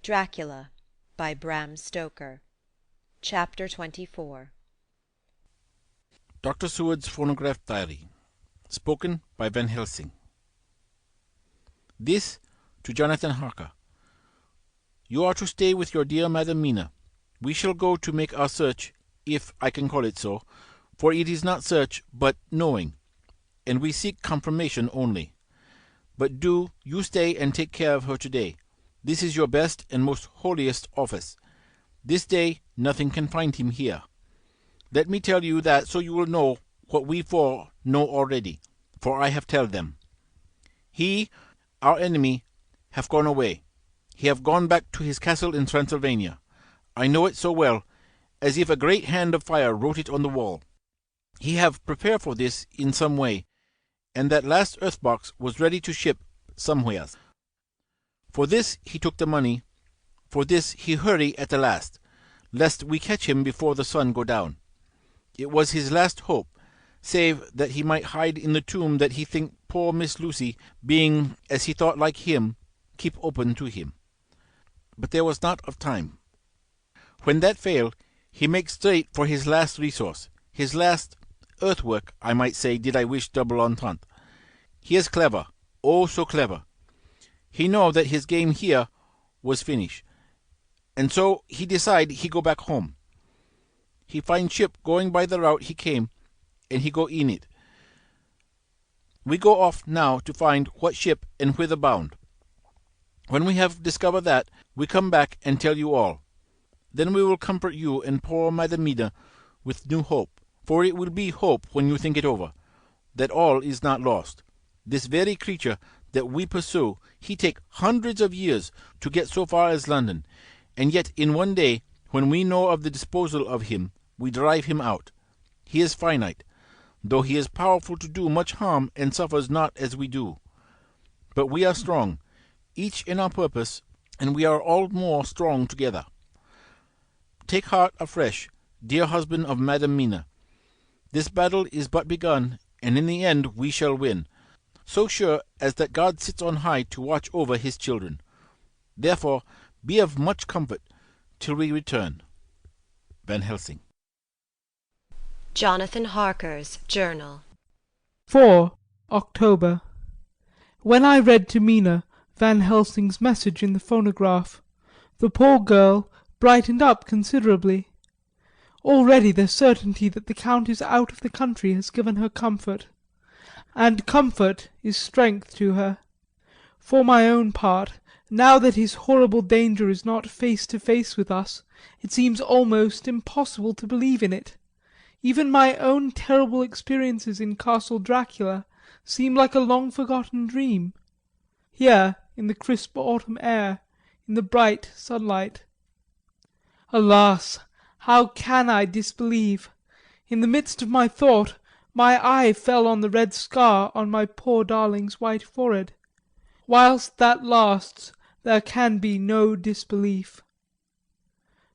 Dracula by Bram Stoker. Chapter 24. Dr. Seward's Phonograph Diary. Spoken by Van Helsing. This to Jonathan Harker. You are to stay with your dear Madam Mina. We shall go to make our search, if I can call it so, for it is not search, but knowing, and we seek confirmation only. But do you stay and take care of her today. This is your best and most holiest office. This day nothing can find him here. Let me tell you that so you will know what we four know already, for I have tell them. He, our enemy, have gone away. He have gone back to his castle in Transylvania. I know it so well, as if a great hand of fire wrote it on the wall. He have prepared for this in some way, and that last earth-box was ready to ship somewheres. For this he took the money, for this he hurry at the last, lest we catch him before the sun go down. It was his last hope, save that he might hide in the tomb that he think poor Miss Lucy, being, as he thought like him, keep open to him. But there was not of time. When that fail, he make straight for his last resource, his last earthwork, I might say, did I wish double entente. He is clever, oh so clever. He know that his game here was finish, and so he decide he go back home. He find ship going by the route he came, and he go in it. We go off now to find what ship and whither bound. When we have discovered that, we come back and tell you all. Then we will comfort you and poor Madam Mina with new hope, for it will be hope when you think it over, that all is not lost. This very creature that we pursue, he take hundreds of years to get so far as London, and yet in one day, when we know of the disposal of him, we drive him out. He is finite, though he is powerful to do much harm and suffers not as we do. But we are strong, each in our purpose, and we are all more strong together. Take heart afresh, dear husband of Madam Mina. This battle is but begun, and in the end we shall win, so sure as that God sits on high to watch over his children. Therefore be of much comfort till we return. Van Helsing. Jonathan Harker's Journal. 4 October. When I read to Mina Van Helsing's message in the phonograph, the poor girl brightened up considerably. Already the certainty that the Count is out of the country has given her comfort, and comfort is strength to her. For my own part, now that his horrible danger is not face to face with us, it seems almost impossible to believe in it. Even my own terrible experiences in Castle Dracula seem like a long-forgotten dream. Here, in the crisp autumn air, in the bright sunlight. Alas! How can I disbelieve? In the midst of my thought, my eye fell on the red scar on my poor darling's white forehead. Whilst that lasts, there can be no disbelief.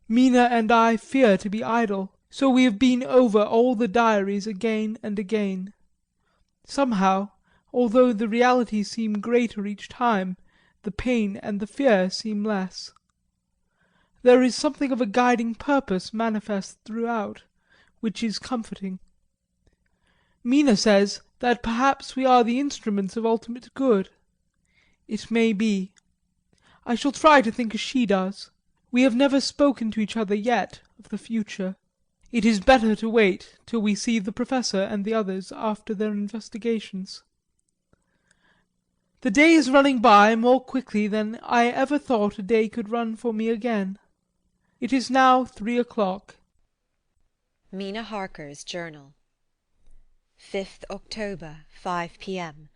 Mina and I fear to be idle, so we have been over all the diaries again and again. Somehow, although the realities seem greater each time, the pain and the fear seem less. There is something of a guiding purpose manifest throughout, which is comforting. Mina says that perhaps we are the instruments of ultimate good. It may be. I shall try to think as she does. We have never spoken to each other yet of the future. It is better to wait till we see the Professor and the others after their investigations. The day is running by more quickly than I ever thought a day could run for me again. It is now 3 o'clock. Mina Harker's Journal. 5th October, 5 p.m.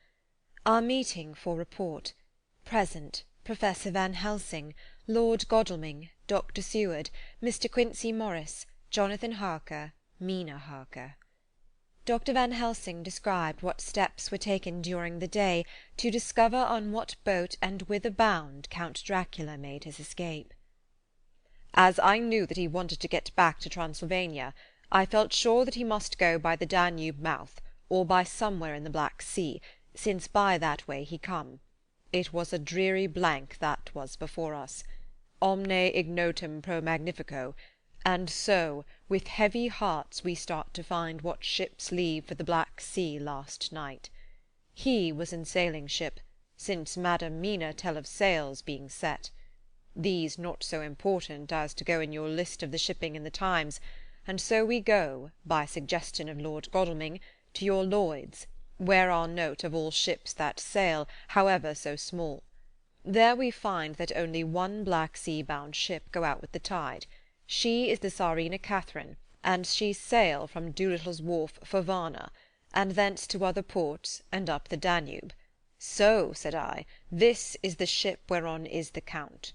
Our meeting for report. Present, Professor Van Helsing, Lord Godalming, Dr. Seward, Mr. Quincey Morris, Jonathan Harker, Mina Harker. Dr. Van Helsing described what steps were taken during the day to discover on what boat and whither bound Count Dracula made his escape. As I knew that he wanted to get back to Transylvania, I felt sure that he must go by the Danube mouth, or by somewhere in the Black Sea, since by that way he come. It was a dreary blank that was before us. omne ignotum pro magnifico, and so, with heavy hearts, we start to find what ships leave for the Black Sea last night. He was in sailing ship, since Madam Mina tell of sails being set. These not so important as to go in your list of the shipping in the Times, and so we go, by suggestion of Lord Godalming, to your Lloyd's, where are note of all ships that sail, however so small. There we find that only one Black Sea-bound ship go out with the tide. She is the Tsarina Catherine, and she sail from Doolittle's wharf for Varna, and thence to other ports, and up the Danube. So, said I, this is the ship whereon is the Count.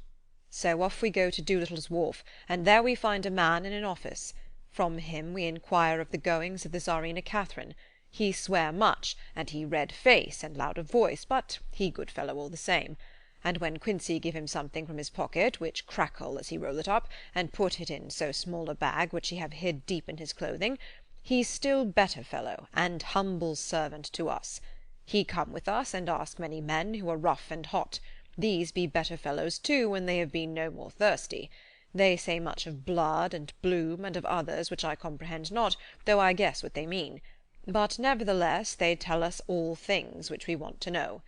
So off we go to Doolittle's wharf, and there we find a man in an office. From him we inquire of the goings of the Tsarina Catherine. He swear much, and he red face and loud of voice, but he good fellow all the same. And when Quincey give him something from his pocket, which crackle as he roll it up, and put it in so small a bag which he have hid deep in his clothing, he still better fellow, and humble servant to us. He come with us, and ask many men who are rough and hot. These be better fellows too, when they have been no more thirsty. They say much of blood and bloom, and of others which I comprehend not, though I guess what they mean. But nevertheless they tell us all things which we want to know.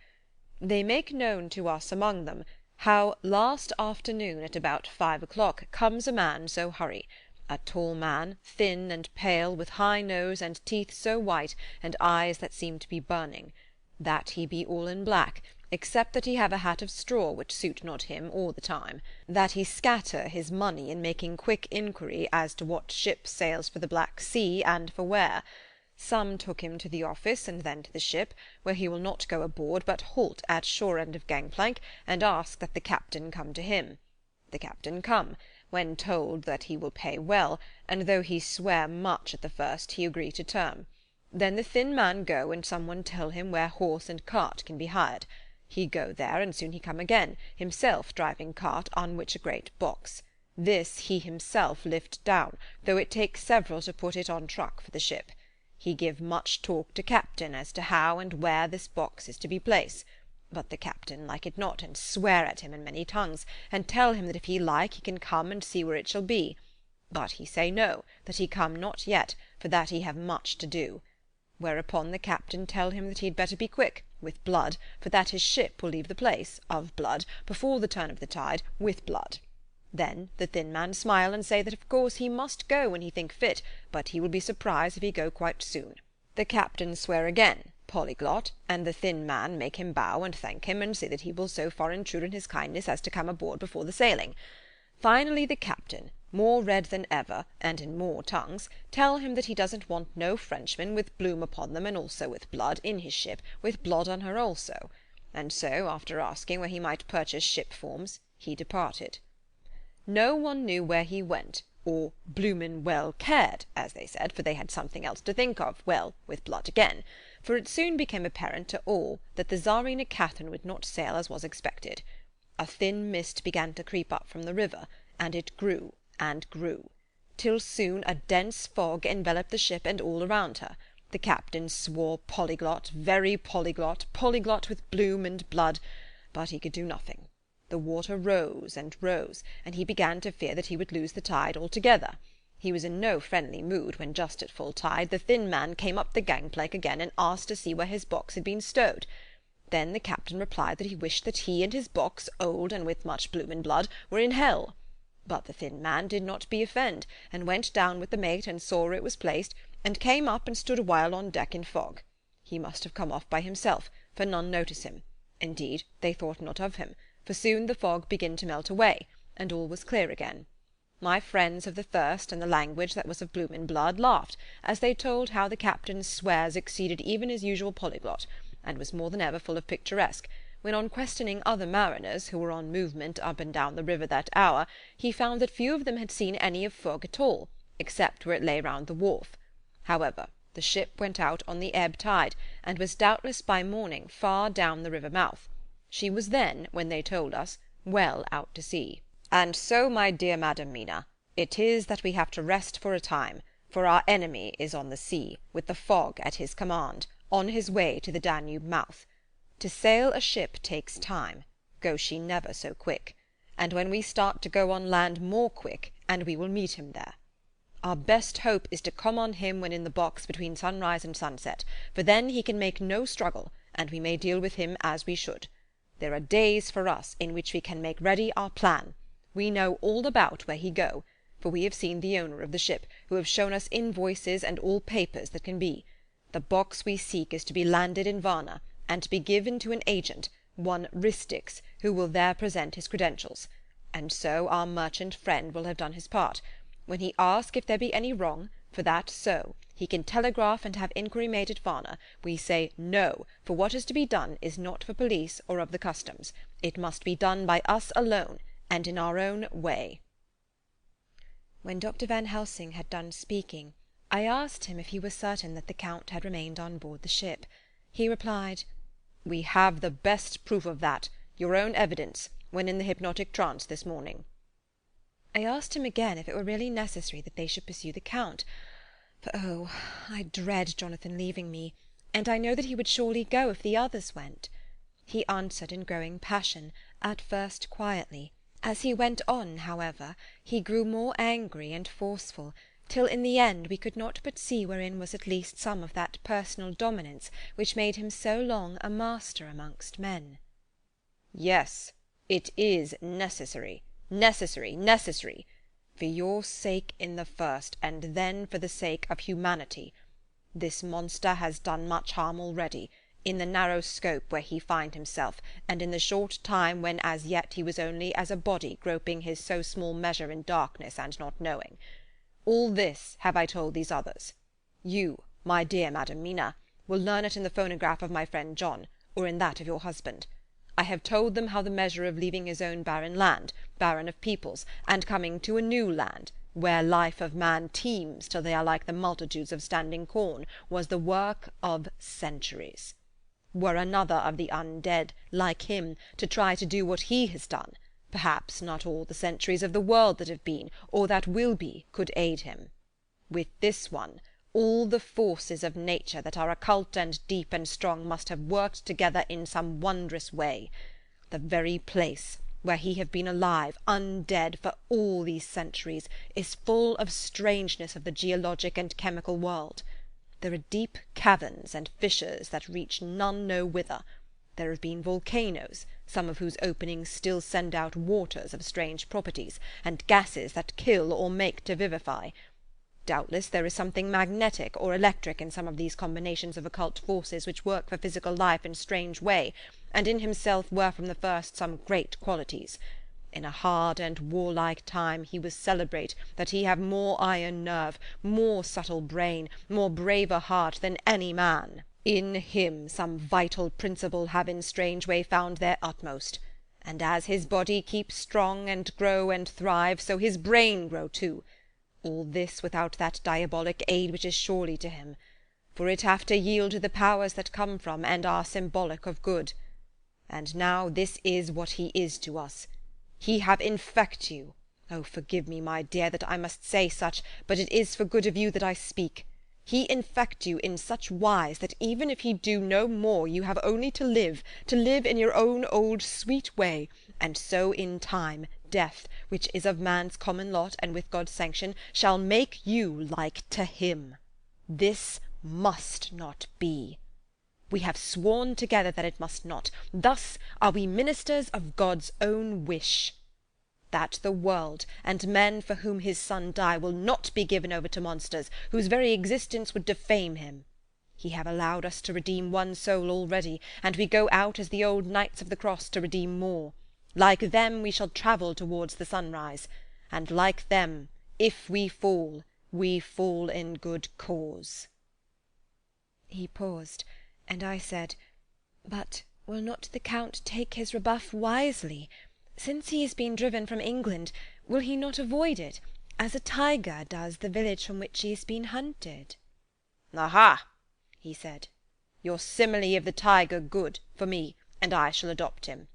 They make known to us among them how last afternoon at about 5 o'clock comes a man so hurry, a tall man, thin and pale, with high nose and teeth so white, and eyes that seem to be burning. That he be all in black, except that he have a hat of straw which suit not him all the time, that he scatter his money in making quick inquiry as to what ship sails for the Black Sea, and for where. Some took him to the office, and then to the ship, where he will not go aboard, but halt at shore end of gangplank, and ask that the captain come to him. The captain come, when told that he will pay well, and though he swear much at the first, he agree to term. Then the thin man go, and some one tell him where horse and cart can be hired. He go there, and soon he come again, himself driving cart, on which a great box. This he himself lift down, though it take several to put it on truck for the ship. He give much talk to captain as to how and where this box is to be placed. But the captain like it not, and swear at him in many tongues, and tell him that if he like he can come and see where it shall be. But he say no, that he come not yet, for that he have much to do. Whereupon the captain tell him that he had better be quick, with blood, for that his ship will leave the place, of blood, before the turn of the tide, with blood. Then the thin man smile, and say that of course he must go when he think fit, but he will be surprised if he go quite soon. The captain swear again, polyglot, and the thin man make him bow and thank him, and say that he will so far intrude in his kindness as to come aboard before the sailing. Finally the captain, more red than ever, and in more tongues, tell him that he doesn't want no Frenchmen with bloom upon them, and also with blood, in his ship, with blood on her also. And so, after asking where he might purchase ship forms, he departed. No one knew where he went, or bloomin' well cared, as they said, for they had something else to think of, well, with blood again. For it soon became apparent to all that the Tsarina Catherine would not sail as was expected. A thin mist began to creep up from the river, and it grew and grew, till soon a dense fog enveloped the ship and all around her. The captain swore polyglot, very polyglot, polyglot with bloom and blood, but he could do nothing. The water rose and rose, and he began to fear that he would lose the tide altogether. He was in no friendly mood when, just at full tide, the thin man came up the gangplank again and asked to see where his box had been stowed. Then the captain replied that he wished that he and his box, old and with much bloom and blood, were in hell. But the thin man did not be offend, and went down with the mate and saw where it was placed, and came up and stood a while on deck in fog. He must have come off by himself, for none notice him. Indeed, they thought not of him, for soon the fog began to melt away, and all was clear again. My friends of the thirst and the language that was of bloom and blood laughed, as they told how the captain's swears exceeded even his usual polyglot, and was more than ever full of picturesque, when on questioning other mariners who were on movement up and down the river that hour, he found that few of them had seen any of fog at all, except where it lay round the wharf. However, the ship went out on the ebb tide, and was doubtless by morning far down the river mouth. She was then, when they told us, well out to sea. And so, my dear Madam Mina, it is that we have to rest for a time, for our enemy is on the sea, with the fog at his command, on his way to the Danube mouth. To sail a ship takes time, go she never so quick, and when we start to go on land more quick, and we will meet him there. Our best hope is to come on him when in the box between sunrise and sunset, for then he can make no struggle, and we may deal with him as we should. There are days for us in which we can make ready our plan. We know all about where he go, for we have seen the owner of the ship, who have shown us invoices and all papers that can be. The box we seek is to be landed in Varna, and to be given to an agent, one Ristix, who will there present his credentials, and so our merchant friend will have done his part. When he ask if there be any wrong, for that so, he can telegraph and have inquiry made at Varna. We say no, for what is to be done is not for police or of the customs. It must be done by us alone, and in our own way." When Dr. Van Helsing had done speaking, I asked him if he was certain that the Count had remained on board the ship. He replied, "We have the best proof of that, your own evidence, when in the hypnotic trance this morning." I asked him again if it were really necessary that they should pursue the Count, for oh, I dread Jonathan leaving me, and I know that he would surely go if the others went. He answered in growing passion, at first quietly. As he went on, however, he grew more angry and forceful, till in the end we could not but see wherein was at least some of that personal dominance which made him so long a master amongst men. "Yes, it is necessary, necessary, for your sake in the first, and then for the sake of humanity. This monster has done much harm already, in the narrow scope where he find himself, and in the short time when as yet he was only as a body groping his so small measure in darkness and not knowing. All this have I told these others. You, my dear Madam Mina, will learn it in the phonograph of my friend John, or in that of your husband. I have told them how the measure of leaving his own barren land, barren of peoples, and coming to a new land, where life of man teems till they are like the multitudes of standing corn, was the work of centuries. Were another of the undead, like him, to try to do what he has done, perhaps not all the centuries of the world that have been, or that will be, could aid him. With this one, all the forces of nature that are occult and deep and strong must have worked together in some wondrous way. The very place where he have been alive, undead, for all these centuries, is full of strangeness of the geologic and chemical world. There are deep caverns and fissures that reach none know whither. There have been volcanoes, some of whose openings still send out waters of strange properties, and gases that kill or make to vivify. Doubtless there is something magnetic or electric in some of these combinations of occult forces which work for physical life in strange way, and in himself were from the first some great qualities. In a hard and warlike time he was celebrate that he have more iron nerve, more subtle brain, more braver heart than any man. In him some vital principle have in strange way found their utmost, and as his body keeps strong and grow and thrive, so his brain grow too. All this without that diabolic aid which is surely to him, for it have to yield to the powers that come from and are symbolic of good. And now this is what he is to us. He have infect you. Oh, forgive me, my dear, that I must say such, but it is for good of you that I speak. He infect you in such wise that even if he do no more you have only to live in your own old sweet way, and so in time death, which is of man's common lot and with God's sanction, shall make you like to him. This must not be. We have sworn together that it must not. Thus are we ministers of God's own wish, that the world and men for whom his Son die will not be given over to monsters, whose very existence would defame him. He have allowed us to redeem one soul already, and we go out as the old knights of the cross to redeem more. Like them we shall travel towards the sunrise, and like them, if we fall in good cause." He paused, and I said, "But will not the Count take his rebuff wisely? Since he has been driven from England, will he not avoid it, as a tiger does the village from which he has been hunted?" "Aha!" he said. "Your simile of the tiger good, for me, and I shall adopt him.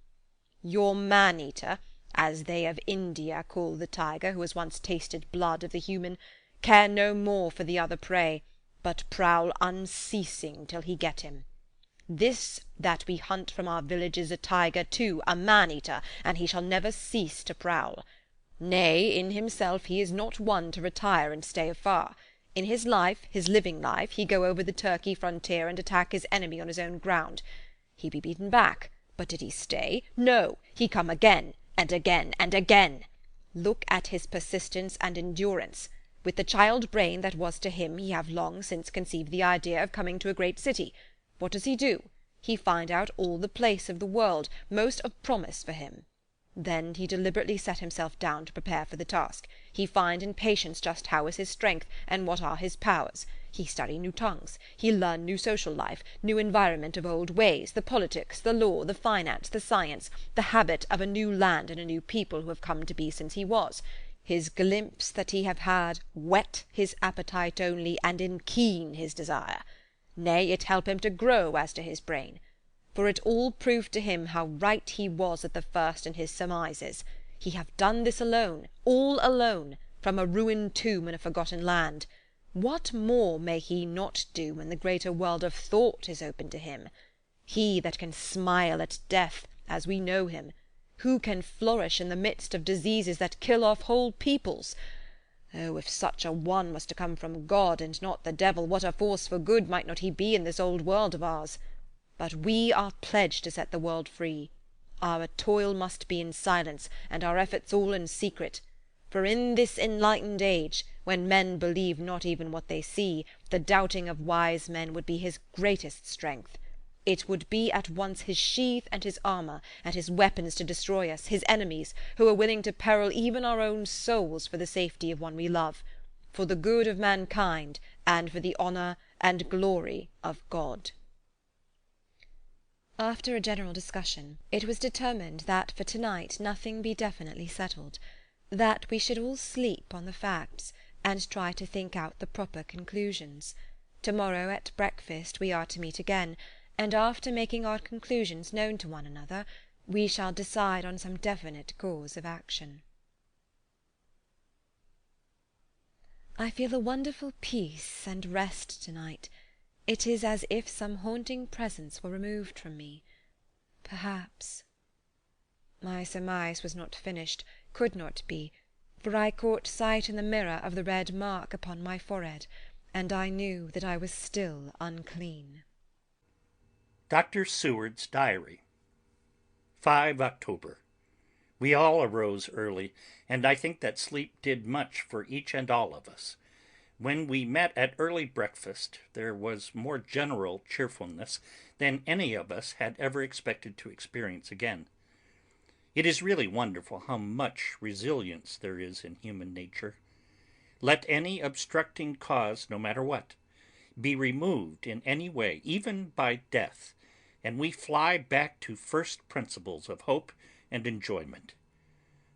Your man-eater, as they of India call the tiger who has once tasted blood of the human, care no more for the other prey, but prowl unceasing till he get him. This that we hunt from our village is a tiger too, a man-eater, and he shall never cease to prowl. Nay, in himself he is not one to retire and stay afar. In his life, his living life, he go over the Turkey frontier and attack his enemy on his own ground. He be beaten back, but did he stay? No, he come again, and again, and again. Look at his persistence and endurance. With the child brain that was to him, he have long since conceived the idea of coming to a great city. What does he do? He find out all the place of the world, most of promise for him. Then he deliberately set himself down to prepare for the task. He find in patience just how is his strength, and what are his powers. He study new tongues. He learn new social life, new environment of old ways, the politics, the law, the finance, the science, the habit of a new land and a new people who have come to be since he was. His glimpse that he have had whet his appetite only, and enkeen his desire. Nay, it help him to grow as to his brain. For it all proved to him how right he was at the first in his surmises. He have done this alone, all alone, from a ruined tomb in a forgotten land. What more may he not do when the greater world of thought is open to him? He that can smile at death, as we know him, who can flourish in the midst of diseases that kill off whole peoples? Oh, if such a one was to come from God and not the devil, what a force for good might not he be in this old world of ours! But we are pledged to set the world free. Our toil must be in silence, and our efforts all in secret. For in this enlightened age, when men believe not even what they see, the doubting of wise men would be his greatest strength. It would be at once his sheath and his armour, and his weapons to destroy us, his enemies, who are willing to peril even our own souls for the safety of one we love, for the good of mankind, and for the honour and glory of God. After a general discussion, it was determined that for to-night nothing be definitely settled, that we should all sleep on the facts, and try to think out the proper conclusions. To-morrow at breakfast we are to meet again, and after making our conclusions known to one another, we shall decide on some definite course of action. I feel a wonderful peace and rest to-night. It is as if some haunting presence were removed from me. Perhaps. My surmise was not finished, could not be, for I caught sight in the mirror of the red mark upon my forehead, and I knew that I was still unclean. Dr. Seward's Diary, 5 October. We all arose early, and I think that sleep did much for each and all of us. When we met at early breakfast, there was more general cheerfulness than any of us had ever expected to experience again. It is really wonderful how much resilience there is in human nature. Let any obstructing cause, no matter what, be removed in any way, even by death, and we fly back to first principles of hope and enjoyment.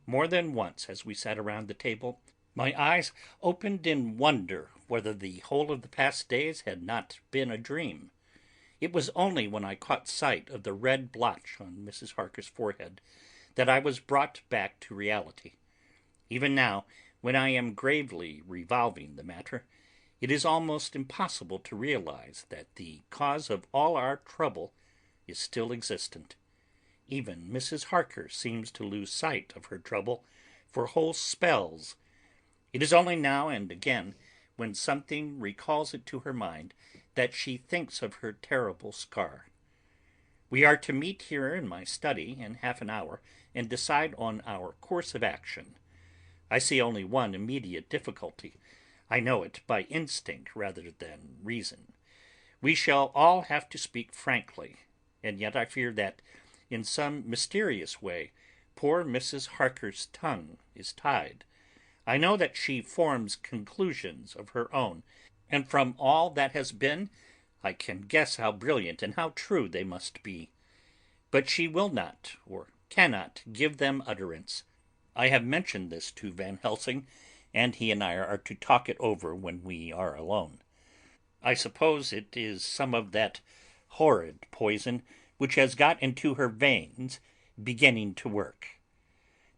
More than once, as we sat around the table, my eyes opened in wonder whether the whole of the past days had not been a dream. It was only when I caught sight of the red blotch on Mrs. Harker's forehead that I was brought back to reality. Even now, when I am gravely revolving the matter, it is almost impossible to realize that the cause of all our trouble is still existent. Even Mrs. Harker seems to lose sight of her trouble for whole spells. It is only now and again, when something recalls it to her mind, that she thinks of her terrible scar. We are to meet here in my study in half an hour and decide on our course of action. I see only one immediate difficulty. I know it by instinct rather than reason. We shall all have to speak frankly, and yet I fear that, in some mysterious way, poor Mrs. Harker's tongue is tied. I know that she forms conclusions of her own, and from all that has been, I can guess how brilliant and how true they must be. But she will not, or cannot, give them utterance. I have mentioned this to Van Helsing, and he and I are to talk it over when we are alone. I suppose it is some of that horrid poison which has got into her veins beginning to work.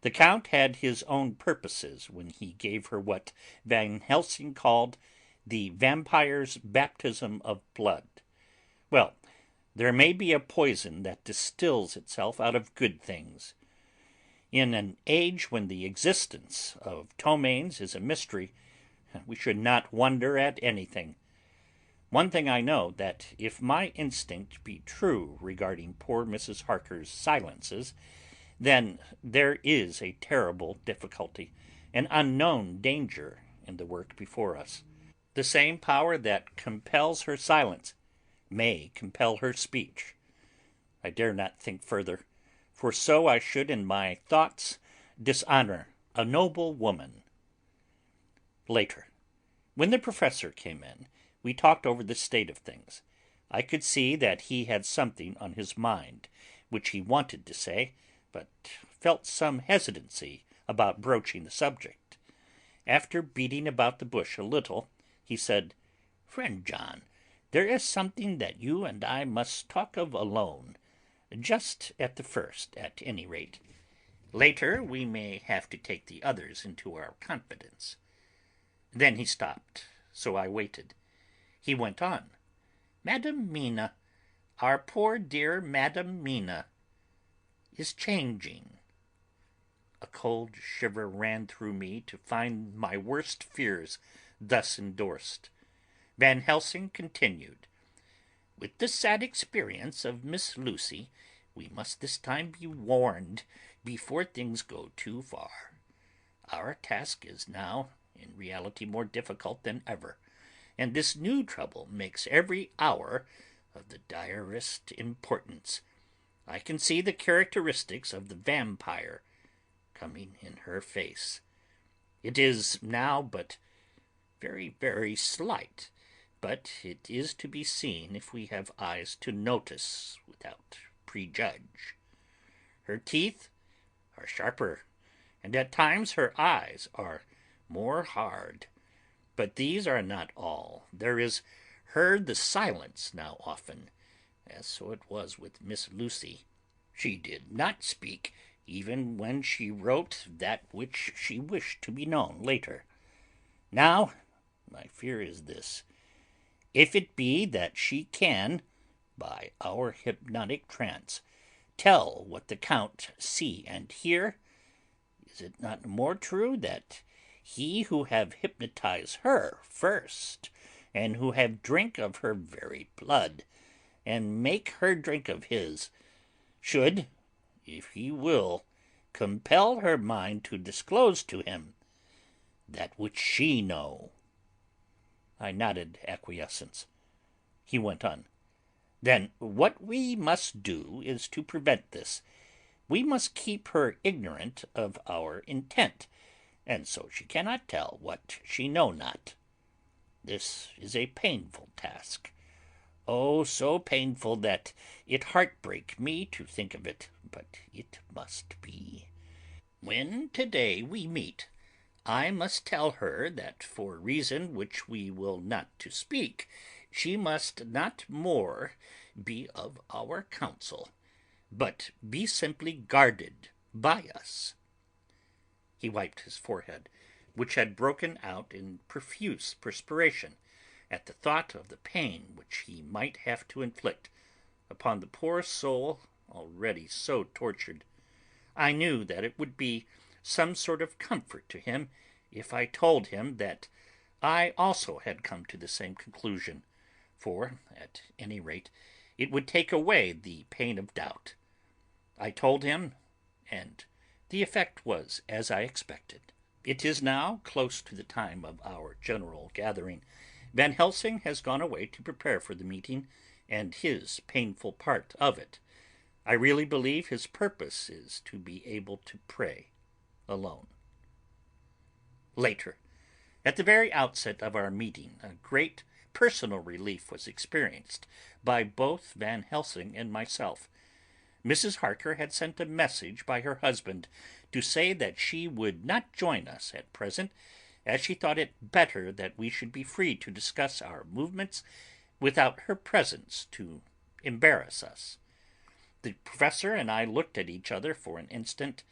The Count had his own purposes when he gave her what Van Helsing called the vampire's baptism of blood. Well, There may be a poison that distills itself out of good things. In an age when the existence of ptomaines is a mystery, we should not wonder at anything. One thing I know, that if my instinct be true regarding poor Mrs. Harker's silences, then there is a terrible difficulty, an unknown danger in the work before us. The same power that compels her silence may compel her speech. I dare not think further, for so I should in my thoughts dishonor a noble woman. Later, when the professor came in, we talked over the state of things. I could see that he had something on his mind which he wanted to say, but felt some hesitancy about broaching the subject. After beating about the bush a little, he said, "Friend John, there is something that you and I must talk of alone, just at the first, at any rate. Later we may have to take the others into our confidence." Then he stopped, so I waited. He went on. "Madam Mina, our poor dear Madam Mina, is changing." A cold shiver ran through me to find my worst fears thus endorsed. Van Helsing continued, "With the sad experience of Miss Lucy, we must this time be warned before things go too far. Our task is now, in reality, more difficult than ever, and this new trouble makes every hour of the direst importance. I can see the characteristics of the vampire coming in her face. It is now but very, very slight, but it is to be seen if we have eyes to notice without prejudge. Her teeth are sharper, and at times her eyes are more hard. But these are not all. There is heard the silence now often, as so it was with Miss Lucy. She did not speak even when she wrote that which she wished to be known later. Now, my fear is this: if it be that she can, by our hypnotic trance, tell what the Count see and hear, is it not more true that he who have hypnotized her first, and who have drink of her very blood, and make her drink of his, should, if he will, compel her mind to disclose to him that which she know?" I nodded acquiescence. He went on. "Then what we must do is to prevent this. We must keep her ignorant of our intent, and so she cannot tell what she know not. This is a painful task. Oh, so painful that it heartbreak me to think of it, but it must be. When today we meet, I must tell her that for reason which we will not to speak, she must not more be of our counsel, but be simply guarded by us." He wiped his forehead, which had broken out in profuse perspiration, at the thought of the pain which he might have to inflict upon the poor soul already so tortured. I knew that it would be some sort of comfort to him if I told him that I also had come to the same conclusion, for, at any rate, it would take away the pain of doubt. I told him, and the effect was as I expected. It is now close to the time of our general gathering. Van Helsing has gone away to prepare for the meeting and his painful part of it. I really believe his purpose is to be able to pray alone. Later, at the very outset of our meeting, a great personal relief was experienced by both Van Helsing and myself. Mrs. Harker had sent a message by her husband to say that she would not join us at present, as she thought it better that we should be free to discuss our movements without her presence to embarrass us. The professor and I looked at each other for an instant,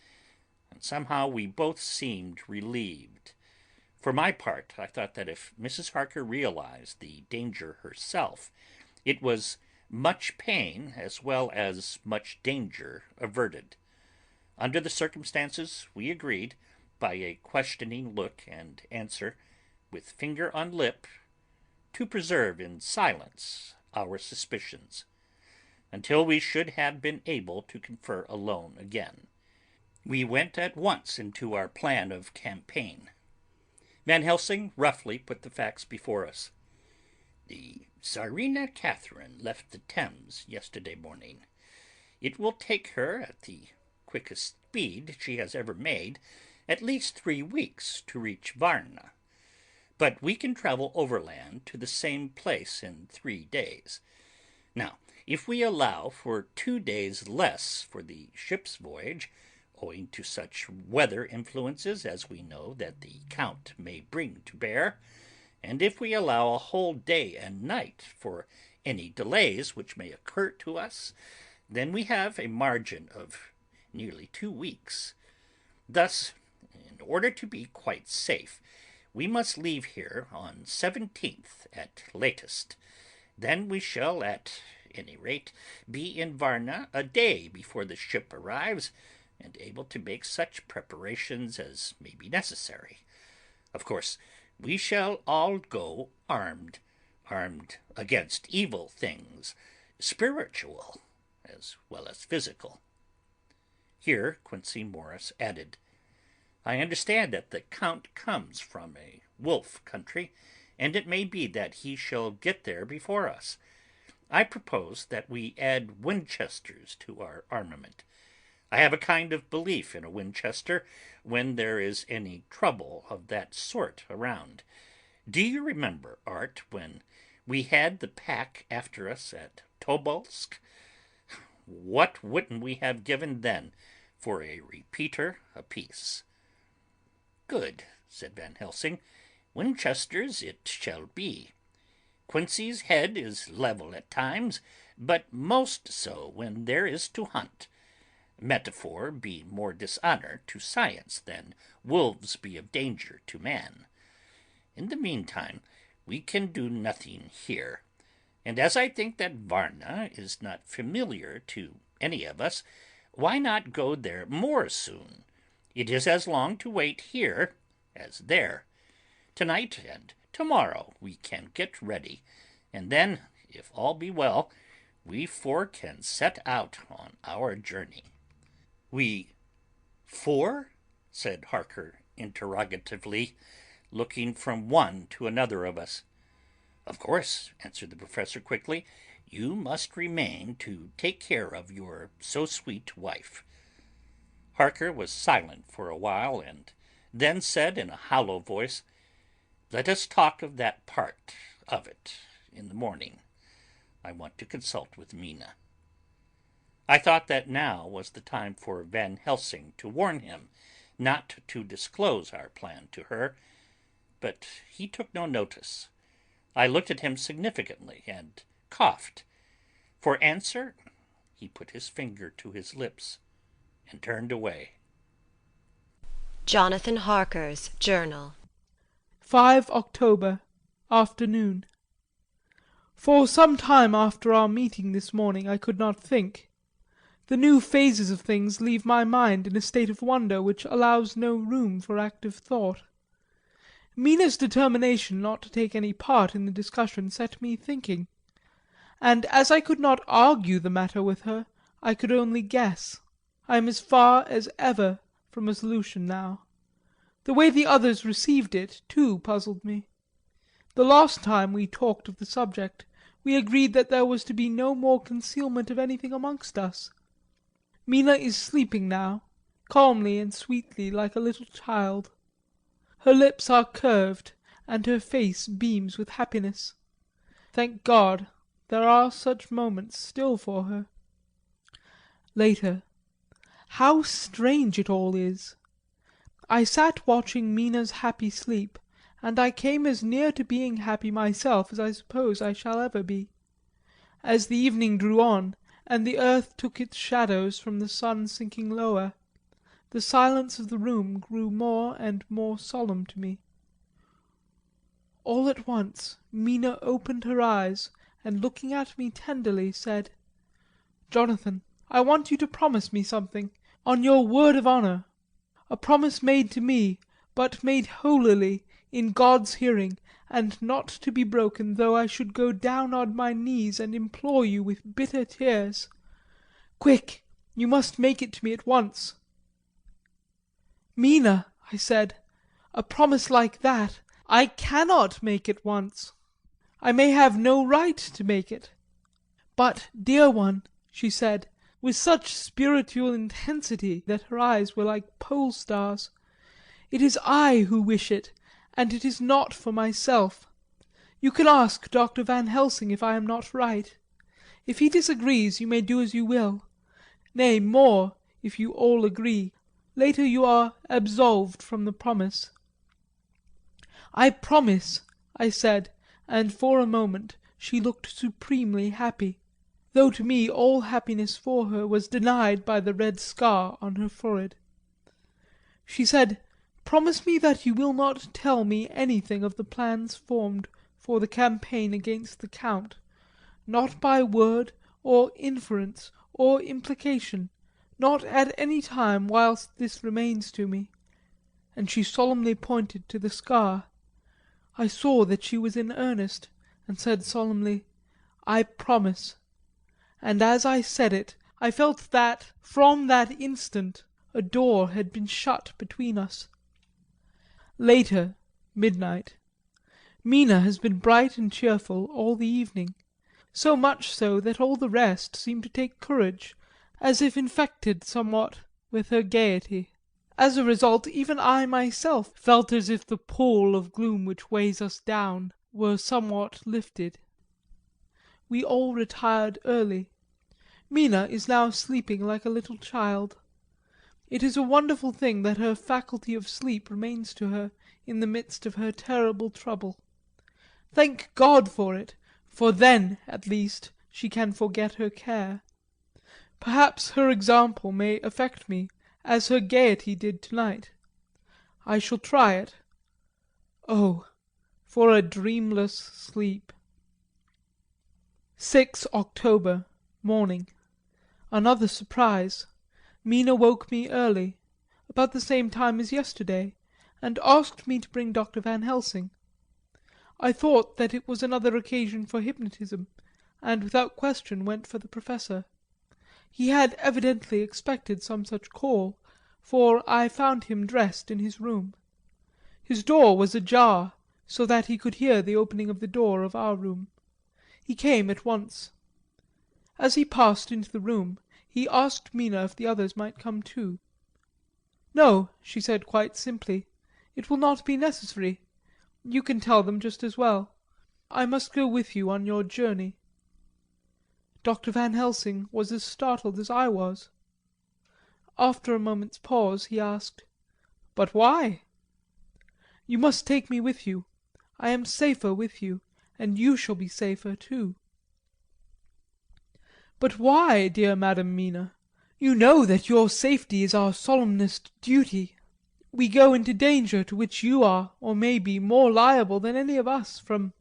and somehow we both seemed relieved. For my part, I thought that if Mrs. Harker realized the danger herself, it was much pain as well as much danger averted. Under the circumstances, we agreed, by a questioning look and answer, with finger on lip, to preserve in silence our suspicions, until we should have been able to confer alone again. We went at once into our plan of campaign. Van Helsing roughly put the facts before us. The Tsarina Catherine left the Thames yesterday morning. It will take her, at the quickest speed she has ever made, at least 3 weeks to reach Varna. But we can travel overland to the same place in 3 days. Now, if we allow for 2 days less for the ship's voyage, owing to such weather influences as we know that the Count may bring to bear, and if we allow a whole day and night for any delays which may occur to us, then we have a margin of nearly 2 weeks. Thus, in order to be quite safe, we must leave here on 17th at latest. Then we shall, at any rate, be in Varna a day before the ship arrives, and able to make such preparations as may be necessary. Of course, we shall all go armed against evil things, spiritual as well as physical. Here Quincey Morris added, I understand that the Count comes from a wolf country, and it may be that he shall get there before us. I propose that we add Winchesters to our armament. I have a kind of belief in a Winchester when there is any trouble of that sort around. Do you remember, Art, when we had the pack after us at Tobolsk? What wouldn't we have given then for a repeater apiece? Good, said Van Helsing. Winchesters it shall be. Quincey's head is level at times, but most so when there is to hunt. Metaphor be more dishonour to science than wolves be of danger to man. In the meantime, we can do nothing here, and as I think that Varna is not familiar to any of us, why not go there more soon? It is as long to wait here as there. Tonight and tomorrow we can get ready, and then, if all be well, we 4 can set out on our journey. We 4? Said Harker interrogatively, looking from one to another of us. Of course, answered the professor quickly, you must remain to take care of your so sweet wife. Harker was silent for a while, and then said in a hollow voice, Let us talk of that part of it in the morning. I want to consult with Mina. I thought that now was the time for Van Helsing to warn him not to disclose our plan to her, but he took no notice. I looked at him significantly and coughed. For answer, he put his finger to his lips and turned away. Jonathan Harker's Journal. 5 October, afternoon. For some time after our meeting this morning I could not think. The new phases of things leave my mind in a state of wonder which allows no room for active thought. Mina's determination not to take any part in the discussion set me thinking, and as I could not argue the matter with her, I could only guess. I am as far as ever from a solution now. The way the others received it, too, puzzled me. The last time we talked of the subject, we agreed that there was to be no more concealment of anything amongst us. Mina is sleeping now, calmly and sweetly like a little child. Her lips are curved, and her face beams with happiness. Thank God, there are such moments still for her. Later. How strange it all is! I sat watching Mina's happy sleep, and I came as near to being happy myself as I suppose I shall ever be. As the evening drew on, and the earth took its shadows from the sun sinking lower, the silence of the room grew more and more solemn to me. All at once Mina opened her eyes and looking at me tenderly, said, "Jonathan, I want you to promise me something, on your word of honour, a promise made to me, but made holily in God's hearing, and not to be broken though I should go down on my knees and implore you with bitter tears. Quick, you must make it to me at once." "Mina," I said, "a promise like that I cannot make at once. I may have no right to make it." "But, dear one," she said, with such spiritual intensity that her eyes were like pole stars, "it is I who wish it, and it is not for myself. You can ask Dr. Van Helsing if I am not right. If he disagrees you may do as you will. Nay, more, if you all agree. Later you are absolved from the promise." "I promise," I said, and for a moment she looked supremely happy, though to me all happiness for her was denied by the red scar on her forehead. She said, "Promise me that you will not tell me anything of the plans formed for the campaign against the Count, not by word or inference or implication, not at any time whilst this remains to me," and she solemnly pointed to the scar. I saw that she was in earnest, and said solemnly, "I promise," and as I said it I felt that from that instant a door had been shut between us. Later, midnight. Mina has been bright and cheerful all the evening, so much so that all the rest seem to take courage, as if infected somewhat with her gaiety. As a result, even I myself felt as if the pall of gloom which weighs us down were somewhat lifted. We all retired early. Mina is now sleeping like a little child. It is a wonderful thing that her faculty of sleep remains to her in the midst of her terrible trouble. Thank God for it, for then, at least, she can forget her care. Perhaps her example may affect me as her gaiety did tonight. I shall try it. Oh, for a dreamless sleep. 6 October, morning. Another surprise. Mina woke me early, about the same time as yesterday, and asked me to bring Dr. Van Helsing. I thought that it was another occasion for hypnotism, and without question went for the Professor. He had evidently expected some such call, for I found him dressed in his room. His door was ajar, so that he could hear the opening of the door of our room. He came at once. As he passed into the room he asked Mina if the others might come too. "No," she said quite simply, "it will not be necessary. You can tell them just as well. I must go with you on your journey." Dr. Van Helsing was as startled as I was. After a moment's pause he asked, "But why?" "You must take me with you. I am safer with you, and you shall be safer too." "But why, dear Madam Mina? You know that your safety is our solemnest duty. We go into danger to which you are, or may be, more liable than any of us from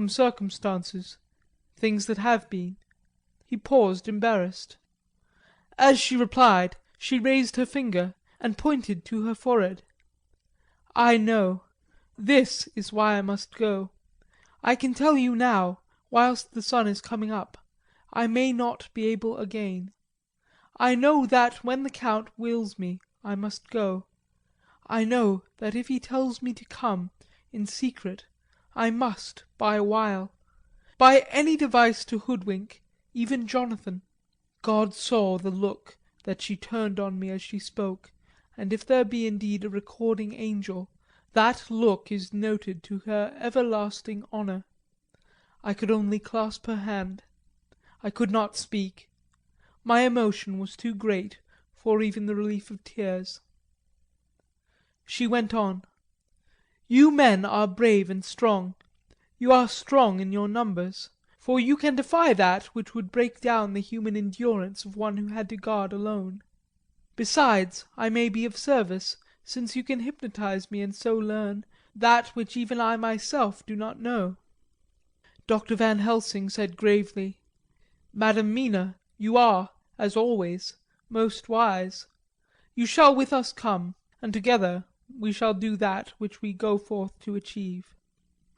circumstances, things that have been." He paused embarrassed. As she replied she raised her finger and pointed to her forehead. "I know. This is why I must go. I can tell you now, whilst the sun is coming up, I may not be able again. I know that when the Count wills me I must go. I know that if he tells me to come, in secret, I must by wile, by any device to hoodwink, even Jonathan." God saw the look that she turned on me as she spoke, and if there be indeed a recording angel, that look is noted to her everlasting honour. I could only clasp her hand. I could not speak. My emotion was too great for even the relief of tears. She went on. "You men are brave and strong. You are strong in your numbers, for you can defy that which would break down the human endurance of one who had to guard alone. Besides, I may be of service, since you can hypnotise me and so learn that which even I myself do not know. Dr. Van Helsing said gravely, "Madam Mina, you are, as always, most wise. You shall with us come, and together we shall do that which we go forth to achieve."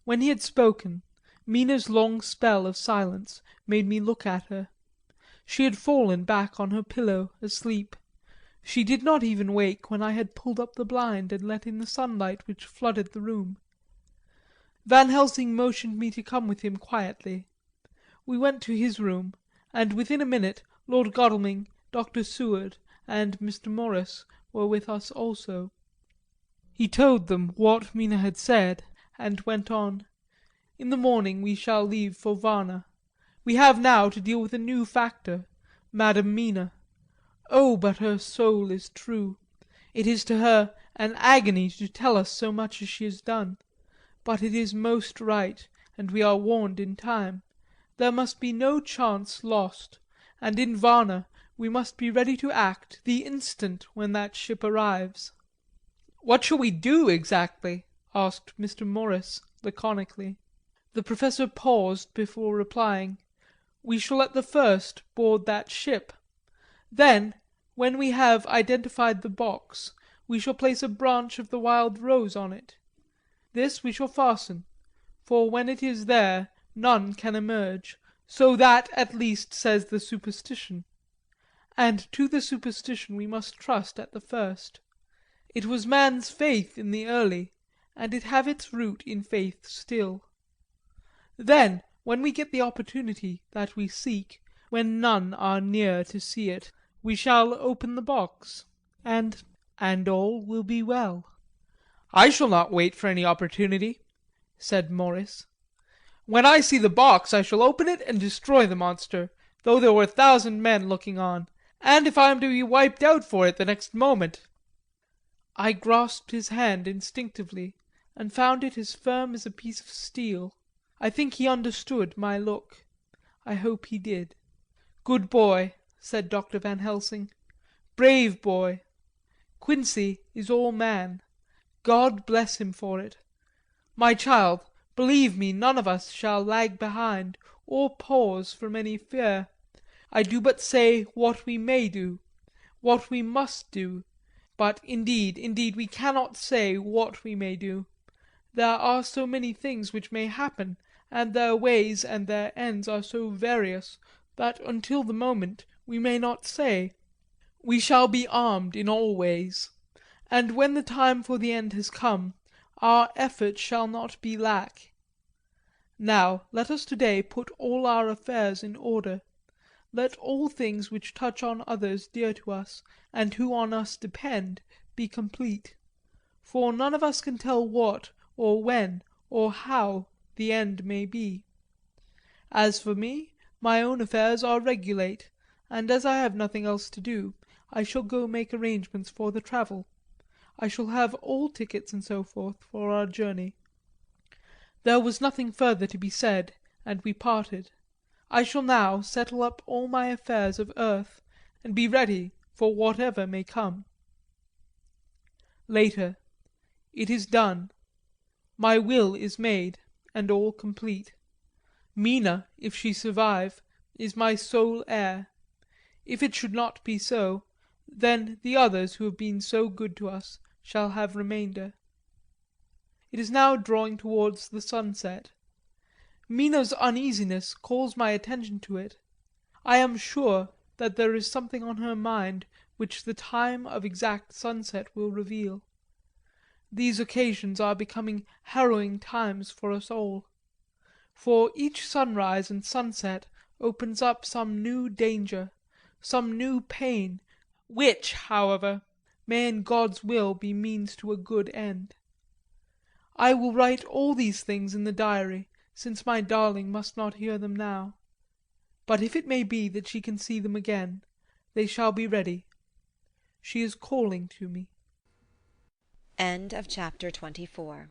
When he had spoken, Mina's long spell of silence made me look at her. She had fallen back on her pillow, asleep. She did not even wake when I had pulled up the blind and let in the sunlight which flooded the room. Van Helsing motioned me to come with him quietly. We went to his room, and within a minute Lord Godalming, Dr. Seward, and Mr. Morris were with us also. He told them what Mina had said, and went on: "In the morning we shall leave for Varna. We have now to deal with a new factor, Madam Mina. Oh, but her soul is true. It is to her an agony to tell us so much as she has done. But it is most right, and we are warned in time. There must be no chance lost, and in Varna we must be ready to act the instant when that ship arrives." "What shall we do exactly?" asked Mr. Morris laconically. The Professor paused before replying. "We shall at the first board that ship. Then, when we have identified the box, we shall place a branch of the wild rose on it. This we shall fasten, for when it is there none can emerge, so that at least says the superstition. And to the superstition we must trust at the first. It was man's faith in the early, and it have its root in faith still. Then, when we get the opportunity that we seek, when none are near to see it, we shall open the box, and all will be well." "I shall not wait for any opportunity," said Morris. "When I see the box I shall open it and destroy the monster, though there were 1,000 men looking on, and if I am to be wiped out for it the next moment." I grasped his hand instinctively, and found it as firm as a piece of steel. I think he understood my look. I hope he did. "Good boy," said Dr. Van Helsing. "Brave boy. Quincey is all man. God bless him for it. My child, believe me, none of us shall lag behind, or pause from any fear. I do but say what we may do, what we must do, but indeed, we cannot say what we may do. There are so many things which may happen, and their ways and their ends are so various, that until the moment we may not say. We shall be armed in all ways, and when the time for the end has come, our effort shall not be lack. Now let us to-day put all our affairs in order. Let all things which touch on others dear to us, and who on us depend, be complete. For none of us can tell what, or when, or how the end may be. As for me, my own affairs are regulate, and as I have nothing else to do, I shall go make arrangements for the travel. I shall have all tickets and so forth for our journey." There was nothing further to be said, and we parted. I shall now settle up all my affairs of earth, and be ready for whatever may come. Later. It is done. My will is made, and all complete. Mina, if she survive, is my sole heir. If it should not be so, then the others who have been so good to us shall have remainder. It is now drawing towards the sunset. Mina's uneasiness calls my attention to it. I am sure that there is something on her mind which the time of exact sunset will reveal. These occasions are becoming harrowing times for us all. For each sunrise and sunset opens up some new danger, some new pain, which, however, may in God's will be means to a good end. I will write all these things in the diary, since my darling must not hear them now. But if it may be that she can see them again, they shall be ready. She is calling to me. End of chapter 24.